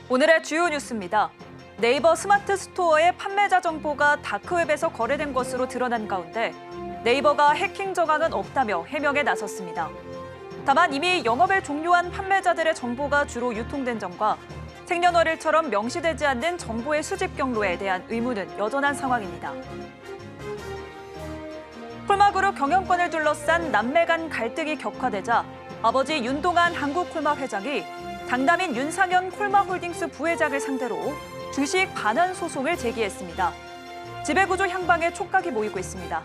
오늘의 주요 뉴스입니다. 네이버 스마트 스토어의 판매자 정보가 다크웹에서 거래된 것으로 드러난 가운데 네이버가 해킹 정황은 없다며 해명에 나섰습니다. 다만 이미 영업을 종료한 판매자들의 정보가 주로 유통된 점과 생년월일처럼 명시되지 않는 정보의 수집 경로에 대한 의문은 여전한 상황입니다. 콜마그룹 경영권을 둘러싼 남매 간 갈등이 격화되자 아버지 윤동한 한국콜마 회장이 장남인 윤상현 콜마홀딩스 부회장을 상대로 주식 반환 소송을 제기했습니다. 지배구조 향방에 촉각이 모이고 있습니다.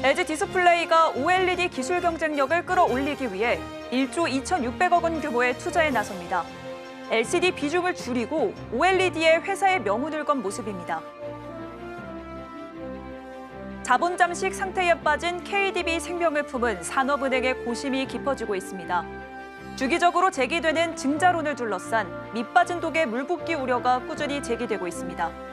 LG 디스플레이가 OLED 기술 경쟁력을 끌어올리기 위해 1조 2,600억 원 규모의 투자에 나섭니다. LCD 비중을 줄이고 OLED에 회사의 명운을 건 모습입니다. 자본 잠식 상태에 빠진 KDB 생명을 품은 산업은행의 고심이 깊어지고 있습니다. 주기적으로 제기되는 증자론을 둘러싼 밑빠진 독의 물붓기 우려가 꾸준히 제기되고 있습니다.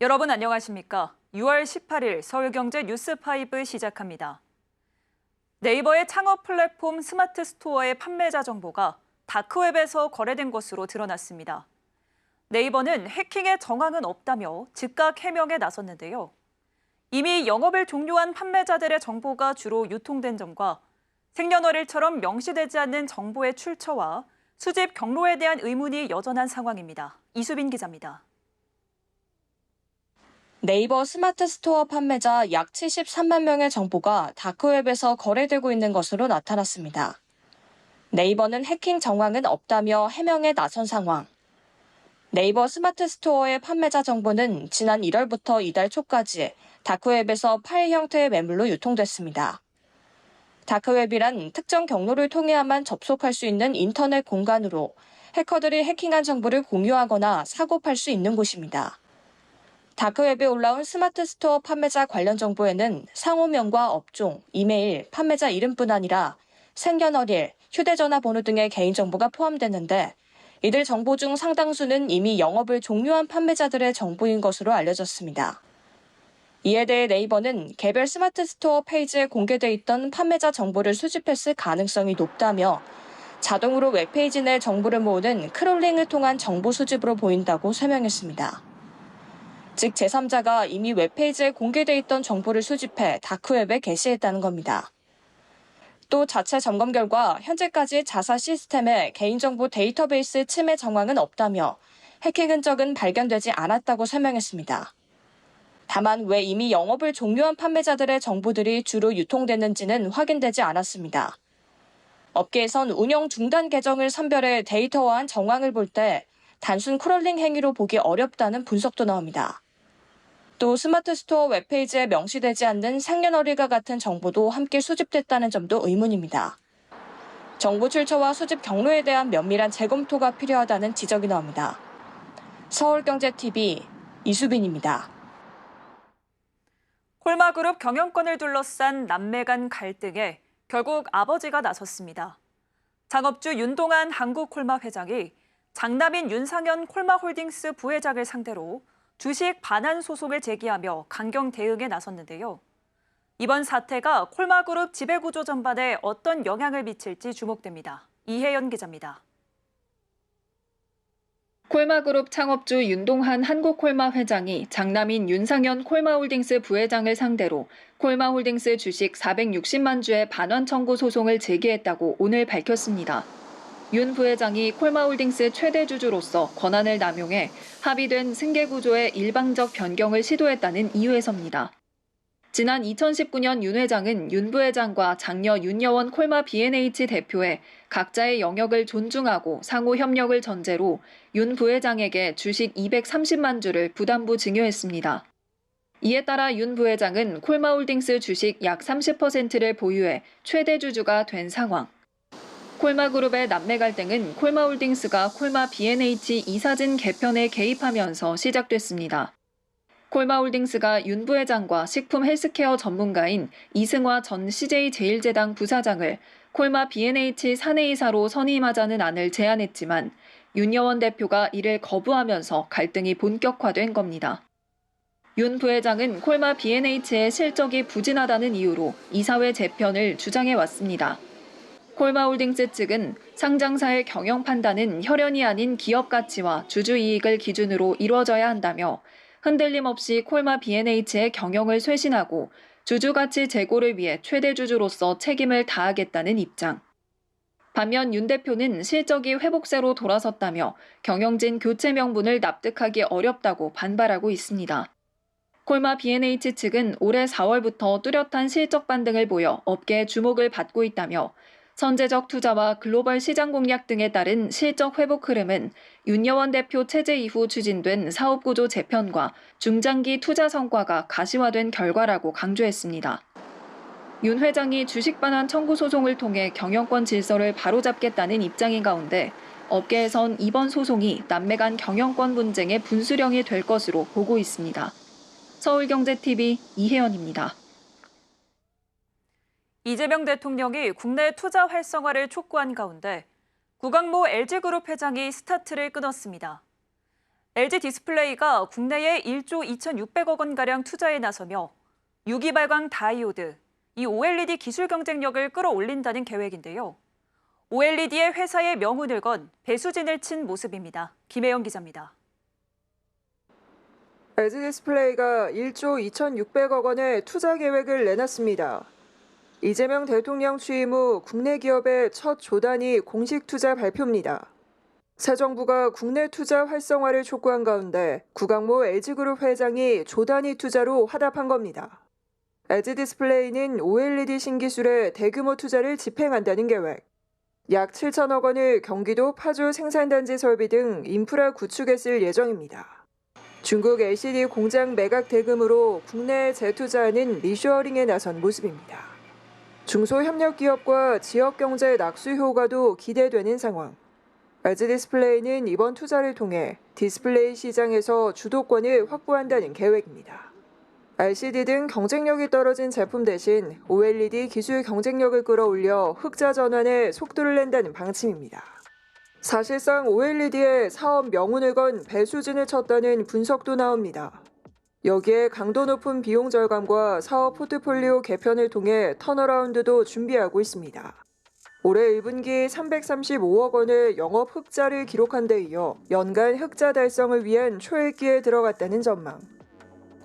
여러분 안녕하십니까? 6월 18일 서울경제 뉴스5 시작합니다. 네이버의 창업 플랫폼 스마트 스토어의 판매자 정보가 다크웹에서 거래된 것으로 드러났습니다. 네이버는 해킹의 정황은 없다며 즉각 해명에 나섰는데요. 이미 영업을 종료한 판매자들의 정보가 주로 유통된 점과 생년월일처럼 명시되지 않는 정보의 출처와 수집 경로에 대한 의문이 여전한 상황입니다. 이수빈 기자입니다. 네이버 스마트 스토어 판매자 약 73만 명의 정보가 다크웹에서 거래되고 있는 것으로 나타났습니다. 네이버는 해킹 정황은 없다며 해명에 나선 상황. 네이버 스마트 스토어의 판매자 정보는 지난 1월부터 이달 초까지 다크웹에서 파일 형태의 매물로 유통됐습니다. 다크웹이란 특정 경로를 통해야만 접속할 수 있는 인터넷 공간으로 해커들이 해킹한 정보를 공유하거나 사고 팔 수 있는 곳입니다. 다크웹에 올라온 스마트 스토어 판매자 관련 정보에는 상호명과 업종, 이메일, 판매자 이름뿐 아니라 생년월일, 휴대전화 번호 등의 개인정보가 포함되는데 이들 정보 중 상당수는 이미 영업을 종료한 판매자들의 정보인 것으로 알려졌습니다. 이에 대해 네이버는 개별 스마트 스토어 페이지에 공개돼 있던 판매자 정보를 수집했을 가능성이 높다며 자동으로 웹페이지 내 정보를 모으는 크롤링을 통한 정보 수집으로 보인다고 설명했습니다. 즉 제3자가 이미 웹페이지에 공개돼 있던 정보를 수집해 다크웹에 게시했다는 겁니다. 또 자체 점검 결과 현재까지 자사 시스템에 개인정보 데이터베이스 침해 정황은 없다며 해킹 흔적은 발견되지 않았다고 설명했습니다. 다만 왜 이미 영업을 종료한 판매자들의 정보들이 주로 유통됐는지는 확인되지 않았습니다. 업계에선 운영 중단 계정을 선별해 데이터화한 정황을 볼 때 단순 크롤링 행위로 보기 어렵다는 분석도 나옵니다. 또 스마트 스토어 웹페이지에 명시되지 않는 생년월일과 같은 정보도 함께 수집됐다는 점도 의문입니다. 정보 출처와 수집 경로에 대한 면밀한 재검토가 필요하다는 지적이 나옵니다. 서울경제TV 이수빈입니다. 콜마그룹 경영권을 둘러싼 남매 간 갈등에 결국 아버지가 나섰습니다. 창업주 윤동한 한국콜마 회장이 장남인 윤상현 콜마홀딩스 부회장을 상대로 주식 반환 소송을 제기하며 강경 대응에 나섰는데요. 이번 사태가 콜마그룹 지배구조 전반에 어떤 영향을 미칠지 주목됩니다. 이혜연 기자입니다. 콜마그룹 창업주 윤동한 한국콜마 회장이 장남인 윤상현 콜마홀딩스 부회장을 상대로 콜마홀딩스 주식 460만 주의 반환 청구 소송을 제기했다고 오늘 밝혔습니다. 윤 부회장이 콜마홀딩스 최대 주주로서 권한을 남용해 합의된 승계구조의 일방적 변경을 시도했다는 이유에서입니다. 지난 2019년 윤 회장은 윤 부회장과 장녀 윤여원 콜마 B&H 대표의 각자의 영역을 존중하고 상호 협력을 전제로 윤 부회장에게 주식 230만 주를 부담부 증여했습니다. 이에 따라 윤 부회장은 콜마홀딩스 주식 약 30%를 보유해 최대 주주가 된 상황. 콜마그룹의 남매 갈등은 콜마홀딩스가 콜마 B&H 이사진 개편에 개입하면서 시작됐습니다. 콜마홀딩스가 윤 부회장과 식품 헬스케어 전문가인 이승화 전 CJ제일제당 부사장을 콜마 B&H 사내이사로 선임하자는 안을 제안했지만 윤여원 대표가 이를 거부하면서 갈등이 본격화된 겁니다. 윤 부회장은 콜마 B&H의 실적이 부진하다는 이유로 이사회 재편을 주장해왔습니다. 콜마홀딩스 측은 상장사의 경영 판단은 혈연이 아닌 기업 가치와 주주 이익을 기준으로 이루어져야 한다며 흔들림 없이 콜마 B&H의 경영을 쇄신하고 주주 가치 제고를 위해 최대 주주로서 책임을 다하겠다는 입장. 반면 윤 대표는 실적이 회복세로 돌아섰다며 경영진 교체 명분을 납득하기 어렵다고 반발하고 있습니다. 콜마 B&H 측은 올해 4월부터 뚜렷한 실적 반등을 보여 업계의 주목을 받고 있다며 선제적 투자와 글로벌 시장 공략 등에 따른 실적 회복 흐름은 윤여원 대표 체제 이후 추진된 사업구조 재편과 중장기 투자 성과가 가시화된 결과라고 강조했습니다. 윤 회장이 주식 반환 청구 소송을 통해 경영권 질서를 바로잡겠다는 입장인 가운데 업계에선 이번 소송이 남매 간 경영권 분쟁의 분수령이 될 것으로 보고 있습니다. 서울경제TV 이혜연입니다. 이재명 대통령이 국내 투자 활성화를 촉구한 가운데 구강모 LG그룹 회장이 스타트를 끊었습니다. LG디스플레이가 국내에 1조 2,600억 원가량 투자에 나서며 유기발광 다이오드, 이 OLED 기술 경쟁력을 끌어올린다는 계획인데요. OLED의 회사의 명운을 건 배수진을 친 모습입니다. 김혜영 기자입니다. LG디스플레이가 1조 2,600억 원의 투자 계획을 내놨습니다. 이재명 대통령 취임 후 국내 기업의 첫 조단위 공식 투자 발표입니다. 새 정부가 국내 투자 활성화를 촉구한 가운데 구강모 LG그룹 회장이 조단위 투자로 화답한 겁니다. LG디스플레이는 OLED 신기술에 대규모 투자를 집행한다는 계획. 약 7천억 원을 경기도 파주 생산단지 설비 등 인프라 구축에 쓸 예정입니다. 중국 LCD 공장 매각 대금으로 국내에 재투자하는 리쇼어링에 나선 모습입니다. 중소협력기업과 지역경제 낙수 효과도 기대되는 상황. LG디스플레이는 이번 투자를 통해 디스플레이 시장에서 주도권을 확보한다는 계획입니다. LCD 등 경쟁력이 떨어진 제품 대신 OLED 기술 경쟁력을 끌어올려 흑자 전환에 속도를 낸다는 방침입니다. 사실상 OLED에 사업 명운을 건 배수진을 쳤다는 분석도 나옵니다. 여기에 강도 높은 비용 절감과 사업 포트폴리오 개편을 통해 턴어라운드도 준비하고 있습니다. 올해 1분기 335억 원의 영업 흑자를 기록한 데 이어 연간 흑자 달성을 위한 초읽기에 들어갔다는 전망.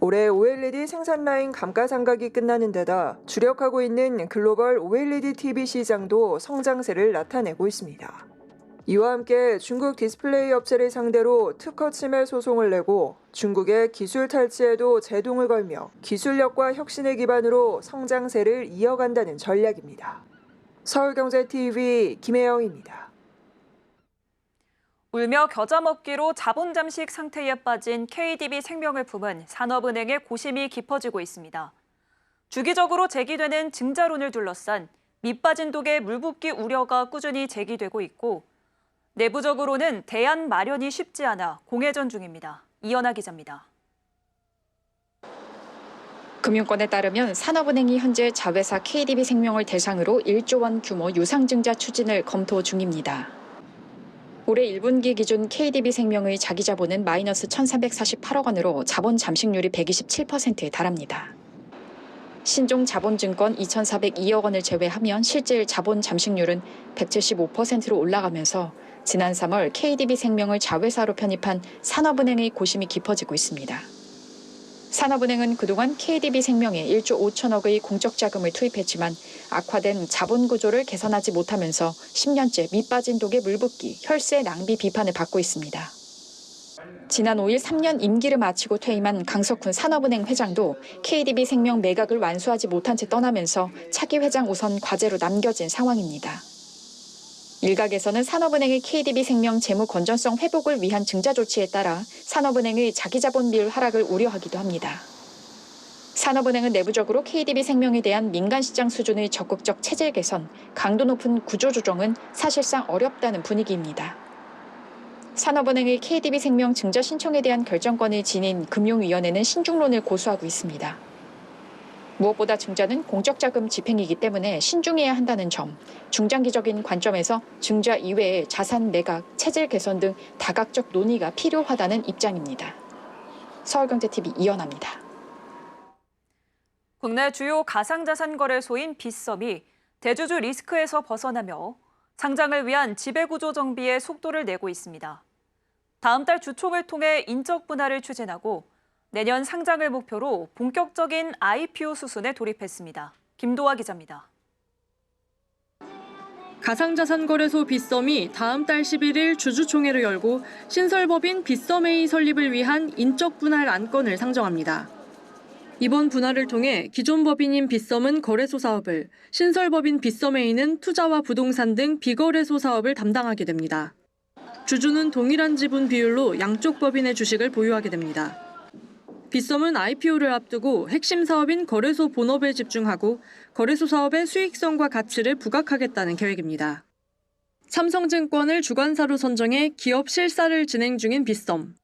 올해 OLED 생산 라인 감가상각이 끝나는 데다 주력하고 있는 글로벌 OLED TV 시장도 성장세를 나타내고 있습니다. 이와 함께 중국 디스플레이 업체를 상대로 특허 침해 소송을 내고 중국의 기술 탈취에도 제동을 걸며 기술력과 혁신을 기반으로 성장세를 이어간다는 전략입니다. 서울경제TV 김혜영입니다. 울며 겨자 먹기로 자본 잠식 상태에 빠진 KDB생명을 품은 산업은행의 고심이 깊어지고 있습니다. 주기적으로 제기되는 증자론을 둘러싼 밑빠진 독의 물붓기 우려가 꾸준히 제기되고 있고 내부적으로는 대안 마련이 쉽지 않아 공회전 중입니다. 이연아 기자입니다. 금융권에 따르면 산업은행이 현재 자회사 KDB생명을 대상으로 1조 원 규모 유상증자 추진을 검토 중입니다. 올해 1분기 기준 KDB생명의 자기자본은 마이너스 1,348억 원으로 자본 잠식률이 127%에 달합니다. 신종자본증권 2,402억 원을 제외하면 실질 자본 잠식률은 175%로 올라가면서 지난 3월 KDB 생명을 자회사로 편입한 산업은행의 고심이 깊어지고 있습니다. 산업은행은 그동안 KDB 생명에 1조 5천억의 공적 자금을 투입했지만 악화된 자본 구조를 개선하지 못하면서 10년째 밑빠진 독에 물붓기, 혈세 낭비 비판을 받고 있습니다. 지난 5일 3년 임기를 마치고 퇴임한 강석훈 산업은행 회장도 KDB 생명 매각을 완수하지 못한 채 떠나면서 차기 회장 우선 과제로 남겨진 상황입니다. 일각에서는 산업은행의 KDB 생명 재무 건전성 회복을 위한 증자 조치에 따라 산업은행의 자기자본 비율 하락을 우려하기도 합니다. 산업은행은 내부적으로 KDB 생명에 대한 민간 시장 수준의 적극적 체질 개선, 강도 높은 구조 조정은 사실상 어렵다는 분위기입니다. 산업은행의 KDB 생명 증자 신청에 대한 결정권을 지닌 금융위원회는 신중론을 고수하고 있습니다. 무엇보다 증자는 공적 자금 집행이기 때문에 신중해야 한다는 점, 중장기적인 관점에서 증자 이외에 자산 매각, 체질 개선 등 다각적 논의가 필요하다는 입장입니다. 서울경제TV 이연아입니다. 국내 주요 가상자산 거래소인 빗썸이 대주주 리스크에서 벗어나며 상장을 위한 지배구조 정비에 속도를 내고 있습니다. 다음 달 주총을 통해 인적 분할을 추진하고 내년 상장을 목표로 본격적인 IPO 수순에 돌입했습니다. 김도화 기자입니다. 가상자산 거래소 빗썸이 다음 달 11일 주주총회를 열고 신설법인 빗썸A 설립을 위한 인적 분할 안건을 상정합니다. 이번 분할을 통해 기존 법인인 빗썸은 거래소 사업을, 신설법인 빗썸A는 투자와 부동산 등 비거래소 사업을 담당하게 됩니다. 주주는 동일한 지분 비율로 양쪽 법인의 주식을 보유하게 됩니다. 빗썸은 IPO를 앞두고 핵심 사업인 거래소 본업에 집중하고 거래소 사업의 수익성과 가치를 부각하겠다는 계획입니다. 삼성증권을 주관사로 선정해 기업 실사를 진행 중인 빗썸.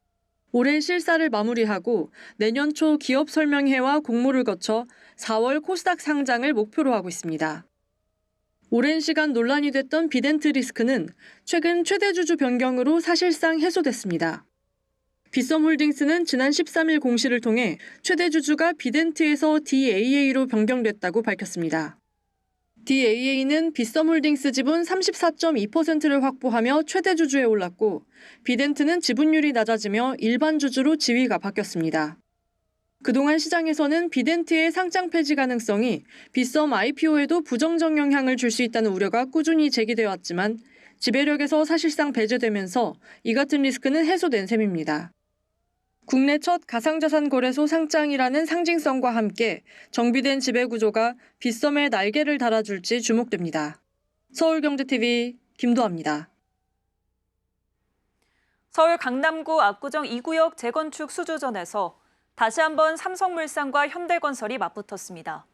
올해 실사를 마무리하고 내년 초 기업 설명회와 공모를 거쳐 4월 코스닥 상장을 목표로 하고 있습니다. 오랜 시간 논란이 됐던 비덴트 리스크는 최근 최대 주주 변경으로 사실상 해소됐습니다. 빗썸홀딩스는 지난 13일 공시를 통해 최대 주주가 비덴트에서 DAA로 변경됐다고 밝혔습니다. DAA는 빗썸홀딩스 지분 34.2%를 확보하며 최대 주주에 올랐고 비덴트는 지분율이 낮아지며 일반 주주로 지위가 바뀌었습니다. 그동안 시장에서는 비덴트의 상장 폐지 가능성이 빗썸 IPO에도 부정적 영향을 줄 수 있다는 우려가 꾸준히 제기되어 왔지만 지배력에서 사실상 배제되면서 이 같은 리스크는 해소된 셈입니다. 국내 첫 가상자산 거래소 상장이라는 상징성과 함께 정비된 지배구조가 빗썸에 날개를 달아줄지 주목됩니다. 서울경제TV 김도아입니다. 서울 강남구 압구정 2구역 재건축 수주전에서 다시 한번 삼성물산과 현대건설이 맞붙었습니다.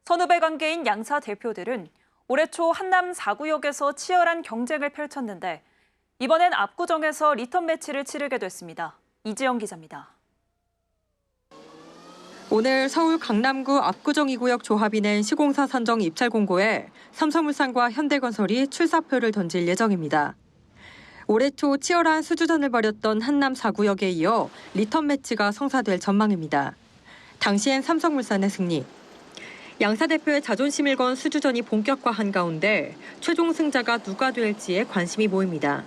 선후배 관계인 양사 대표들은 올해 초 한남 4구역에서 치열한 경쟁을 펼쳤는데 이번엔 압구정에서 리턴 매치를 치르게 됐습니다. 이지영 기자입니다. 오늘 서울 강남구 압구정 2구역 조합이 낸 시공사 선정 입찰 공고에 삼성물산과 현대건설이 출사표를 던질 예정입니다. 올해 초 치열한 수주전을 벌였던 한남 4구역에 이어 리턴 매치가 성사될 전망입니다. 당시엔 삼성물산의 승리. 양사 대표의 자존심을 건 수주전이 본격화한 가운데 최종 승자가 누가 될지에 관심이 모입니다.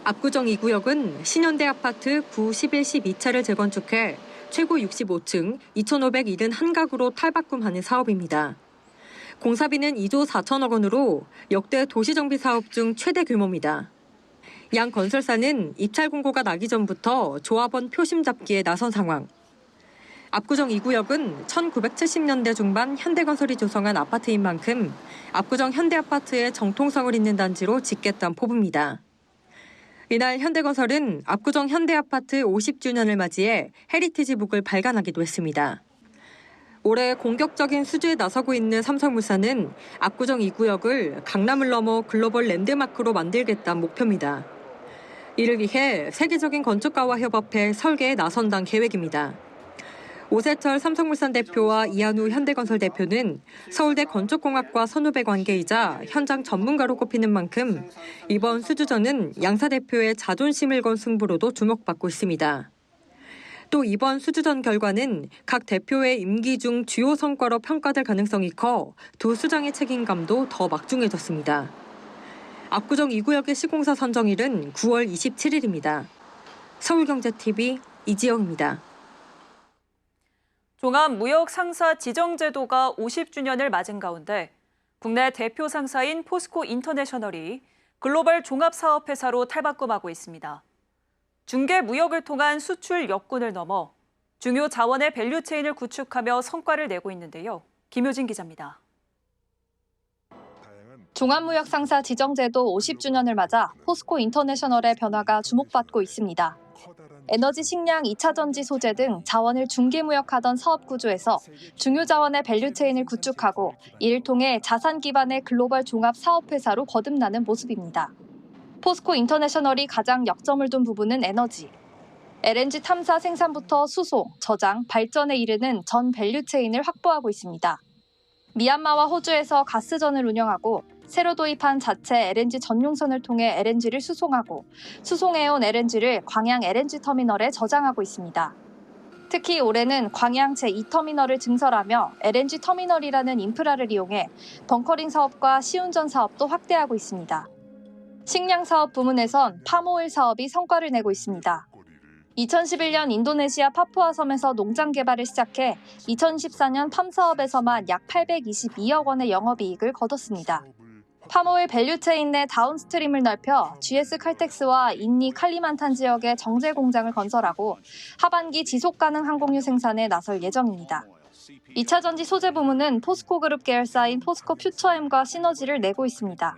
압구정 2구역은 신현대 아파트 9, 11, 12차를 재건축해 최고 65층 2,571가구로 탈바꿈하는 사업입니다. 공사비는 2조 4천억 원으로 역대 도시정비 사업 중 최대 규모입니다. 양 건설사는 입찰 공고가 나기 전부터 조합원 표심 잡기에 나선 상황. 압구정 2구역은 1970년대 중반 현대건설이 조성한 아파트인 만큼 압구정 현대아파트의 정통성을 잇는 단지로 짓겠다는 포부입니다. 이날 현대건설은 압구정 현대아파트 50주년을 맞이해 헤리티지북을 발간하기도 했습니다. 올해 공격적인 수주에 나서고 있는 삼성물산은 압구정 2구역을 강남을 넘어 글로벌 랜드마크로 만들겠다는 목표입니다. 이를 위해 세계적인 건축가와 협업해 설계에 나선다는 계획입니다. 오세철 삼성물산 대표와 이한우 현대건설 대표는 서울대 건축공학과 선후배 관계이자 현장 전문가로 꼽히는 만큼 이번 수주전은 양사 대표의 자존심을 건 승부로도 주목받고 있습니다. 또 이번 수주전 결과는 각 대표의 임기 중 주요 성과로 평가될 가능성이 커 두 수장의 책임감도 더 막중해졌습니다. 압구정 2구역의 시공사 선정일은 9월 27일입니다. 서울경제TV 이지영입니다. 종합무역상사 지정제도가 50주년을 맞은 가운데 국내 대표 상사인 포스코 인터내셔널이 글로벌 종합사업회사로 탈바꿈하고 있습니다. 중개 무역을 통한 수출 역군을 넘어 중요 자원의 밸류체인을 구축하며 성과를 내고 있는데요. 김효진 기자입니다. 종합무역상사 지정제도 50주년을 맞아 포스코 인터내셔널의 변화가 주목받고 있습니다. 에너지, 식량, 2차 전지 소재 등 자원을 중개무역하던 사업 구조에서 중요 자원의 밸류체인을 구축하고 이를 통해 자산 기반의 글로벌 종합 사업회사로 거듭나는 모습입니다. 포스코 인터내셔널이 가장 역점을 둔 부분은 에너지. LNG 탐사 생산부터 수송, 저장, 발전에 이르는 전 밸류체인을 확보하고 있습니다. 미얀마와 호주에서 가스전을 운영하고 새로 도입한 자체 LNG 전용선을 통해 LNG를 수송하고 수송해온 LNG를 광양 LNG 터미널에 저장하고 있습니다. 특히 올해는 광양 제2터미널을 증설하며 LNG 터미널이라는 인프라를 이용해 벙커링 사업과 시운전 사업도 확대하고 있습니다. 식량 사업 부문에선 팜오일 사업이 성과를 내고 있습니다. 2011년 인도네시아 파푸아 섬에서 농장 개발을 시작해 2014년 팜 사업에서만 약 822억 원의 영업이익을 거뒀습니다. 팜오일 밸류체인 내 다운스트림을 넓혀 GS 칼텍스와 인니 칼리만탄 지역에 정제 공장을 건설하고 하반기 지속가능 항공유 생산에 나설 예정입니다. 2차 전지 소재 부문은 포스코 그룹 계열사인 포스코 퓨처엠과 시너지를 내고 있습니다.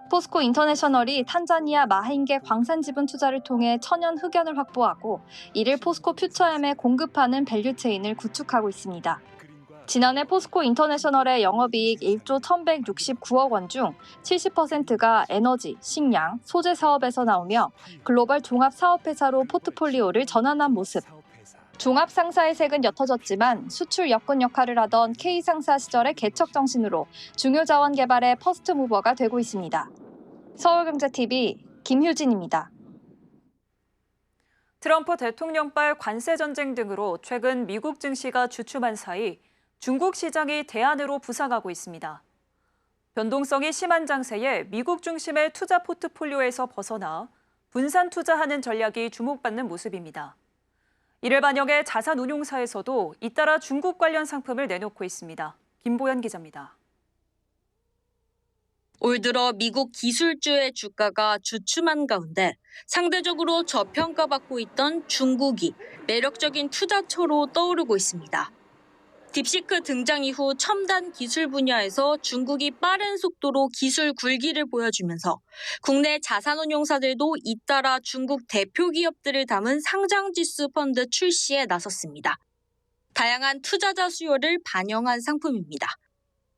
포스코 인터내셔널이 탄자니아 마힌게 광산 지분 투자를 통해 천연 흑연을 확보하고 이를 포스코 퓨처엠에 공급하는 밸류체인을 구축하고 있습니다. 지난해 포스코 인터내셔널의 영업이익 1조 1,169억 원 중 70%가 에너지, 식량, 소재 사업에서 나오며 글로벌 종합사업회사로 포트폴리오를 전환한 모습. 종합상사의 색은 옅어졌지만 수출 역군 역할을 하던 K상사 시절의 개척 정신으로 중요 자원 개발의 퍼스트 무버가 되고 있습니다. 서울경제TV 김효진입니다. 트럼프 대통령발 관세 전쟁 등으로 최근 미국 증시가 주춤한 사이 중국 시장이 대안으로 부상하고 있습니다. 변동성이 심한 장세에 미국 중심의 투자 포트폴리오에서 벗어나 분산 투자하는 전략이 주목받는 모습입니다. 이를 반영해 자산운용사에서도 잇따라 중국 관련 상품을 내놓고 있습니다. 김보연 기자입니다. 올 들어 미국 기술주의 주가가 주춤한 가운데 상대적으로 저평가받고 있던 중국이 매력적인 투자처로 떠오르고 있습니다. 딥시크 등장 이후 첨단 기술 분야에서 중국이 빠른 속도로 기술 굴기를 보여주면서 국내 자산운용사들도 잇따라 중국 대표 기업들을 담은 상장지수 펀드 출시에 나섰습니다. 다양한 투자자 수요를 반영한 상품입니다.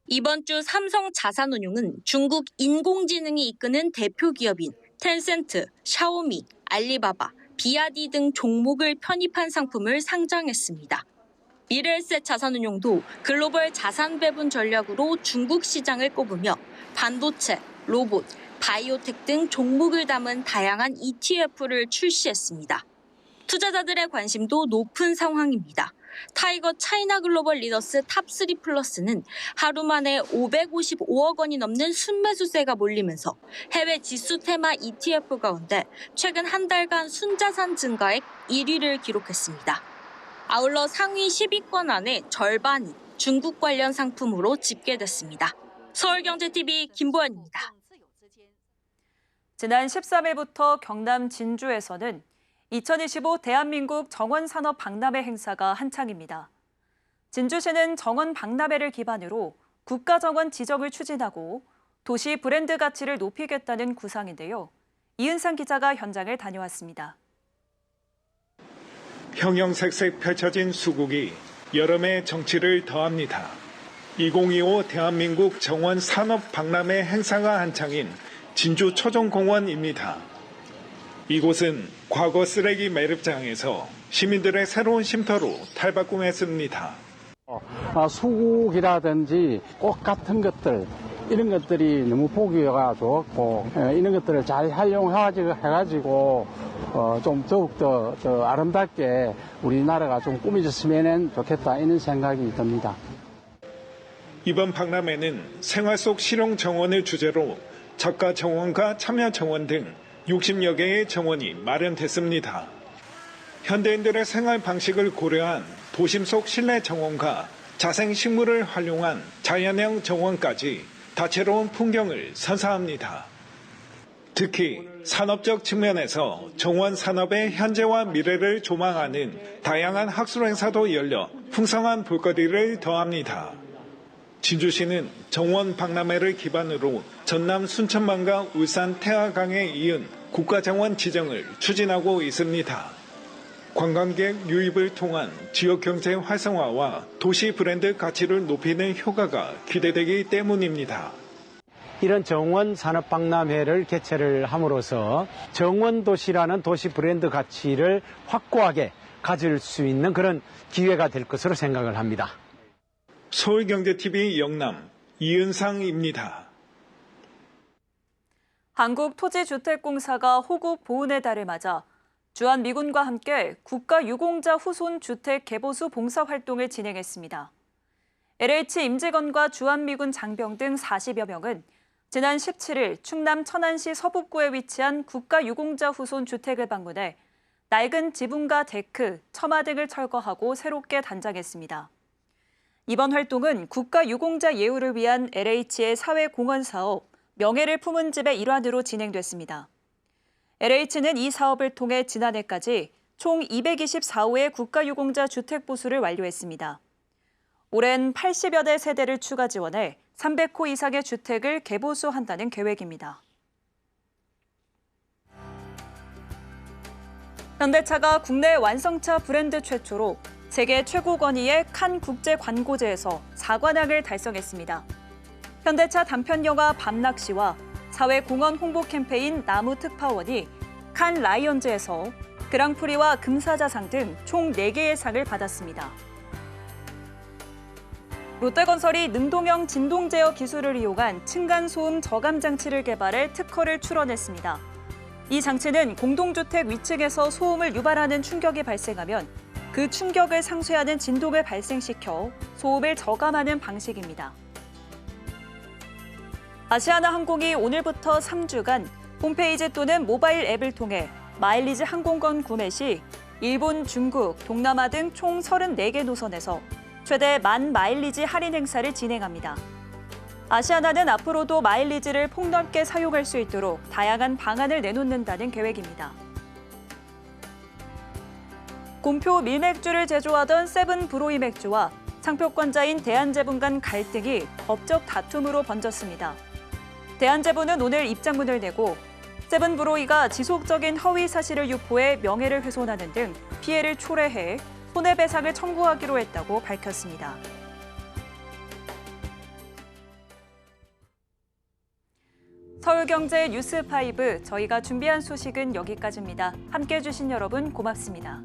이번 주 삼성 자산운용은 중국 인공지능이 이끄는 대표 기업인 텐센트, 샤오미, 알리바바, 비아디 등 종목을 편입한 상품을 상장했습니다. 미래에셋 자산운용도 글로벌 자산 배분 전략으로 중국 시장을 꼽으며 반도체, 로봇, 바이오텍 등 종목을 담은 다양한 ETF를 출시했습니다. 투자자들의 관심도 높은 상황입니다. 타이거 차이나 글로벌 리더스 탑3 플러스는 하루 만에 555억 원이 넘는 순매수세가 몰리면서 해외 지수 테마 ETF 가운데 최근 한 달간 순자산 증가액 1위를 기록했습니다. 아울러 상위 10위권 안에 절반이 중국 관련 상품으로 집계됐습니다. 서울경제TV 김보연입니다. 지난 13일부터 경남 진주에서는 2025 대한민국 정원산업 박람회 행사가 한창입니다. 진주시는 정원 박람회를 기반으로 국가정원 지정을 추진하고 도시 브랜드 가치를 높이겠다는 구상인데요. 이은상 기자가 현장을 다녀왔습니다. 형형색색 펼쳐진 수국이 여름의 정취를 더합니다. 2025 대한민국 정원 산업 박람회 행사가 한창인 진주 초정공원입니다. 이곳은 과거 쓰레기 매립장에서 시민들의 새로운 쉼터로 탈바꿈했습니다. 수국이라든지 꽃 같은 것들 이런 것들이 너무 보기가 좋았고 이런 것들을 잘 활용해가지고 좀 더욱더 아름답게 우리나라가 좀 꾸며졌으면 좋겠다 이런 생각이 듭니다. 이번 박람회는 생활 속 실용 정원을 주제로 작가 정원과 참여 정원 등 60여 개의 정원이 마련됐습니다. 현대인들의 생활 방식을 고려한 도심 속 실내 정원과 자생 식물을 활용한 자연형 정원까지 다채로운 풍경을 선사합니다. 특히 산업적 측면에서 정원 산업의 현재와 미래를 조망하는 다양한 학술 행사도 열려 풍성한 볼거리를 더합니다. 진주시는 정원 박람회를 기반으로 전남 순천만과 울산 태화강에 이은 국가정원 지정을 추진하고 있습니다. 관광객 유입을 통한 지역 경제 활성화와 도시 브랜드 가치를 높이는 효과가 기대되기 때문입니다. 이런 정원 산업박람회를 개최를 함으로써 정원도시라는 도시 브랜드 가치를 확고하게 가질 수 있는 그런 기회가 될 것으로 생각을 합니다. 서울경제TV 영남 이은상입니다. 한국토지주택공사가 호국 보훈의 달을 맞아 주한미군과 함께 국가유공자 후손 주택 개보수 봉사활동을 진행했습니다. LH 임직원과 주한미군 장병 등 40여 명은 지난 17일 충남 천안시 서북구에 위치한 국가유공자 후손 주택을 방문해 낡은 지붕과 데크, 처마 등을 철거하고 새롭게 단장했습니다. 이번 활동은 국가유공자 예우를 위한 LH의 사회공헌 사업 명예를 품은 집의 일환으로 진행됐습니다. LH는 이 사업을 통해 지난해까지 총 224호의 국가유공자 주택 보수를 완료했습니다. 올해는 80여 대 세대를 추가 지원해 300호 이상의 주택을 개보수한다는 계획입니다. 현대차가 국내 완성차 브랜드 최초로 세계 최고 권위의 칸 국제 관고제에서 4관왕을 달성했습니다. 현대차 단편 영화 밤낚시와 사회공헌 홍보 캠페인 나무특파원이 칸 라이언즈에서 그랑프리와 금사자상 등 총 4개의 상을 받았습니다. 롯데건설이 능동형 진동 제어 기술을 이용한 층간소음 저감 장치를 개발해 특허를 출원했습니다. 이 장치는 공동주택 위층에서 소음을 유발하는 충격이 발생하면 그 충격을 상쇄하는 진동을 발생시켜 소음을 저감하는 방식입니다. 아시아나항공이 오늘부터 3주간 홈페이지 또는 모바일 앱을 통해 마일리지 항공권 구매 시 일본, 중국, 동남아 등 총 34개 노선에서 최대 10,000 마일리지 할인 행사를 진행합니다. 아시아나는 앞으로도 마일리지를 폭넓게 사용할 수 있도록 다양한 방안을 내놓는다는 계획입니다. 곰표 밀맥주를 제조하던 세븐브로이 맥주와 상표권자인 대한제분 간 갈등이 법적 다툼으로 번졌습니다. 대한제분은 오늘 입장문을 내고 세븐브로이가 지속적인 허위 사실을 유포해 명예를 훼손하는 등 피해를 초래해 손해배상을 청구하기로 했다고 밝혔습니다. 서울경제 뉴스5 저희가 준비한 소식은 여기까지입니다. 함께해 주신 여러분 고맙습니다.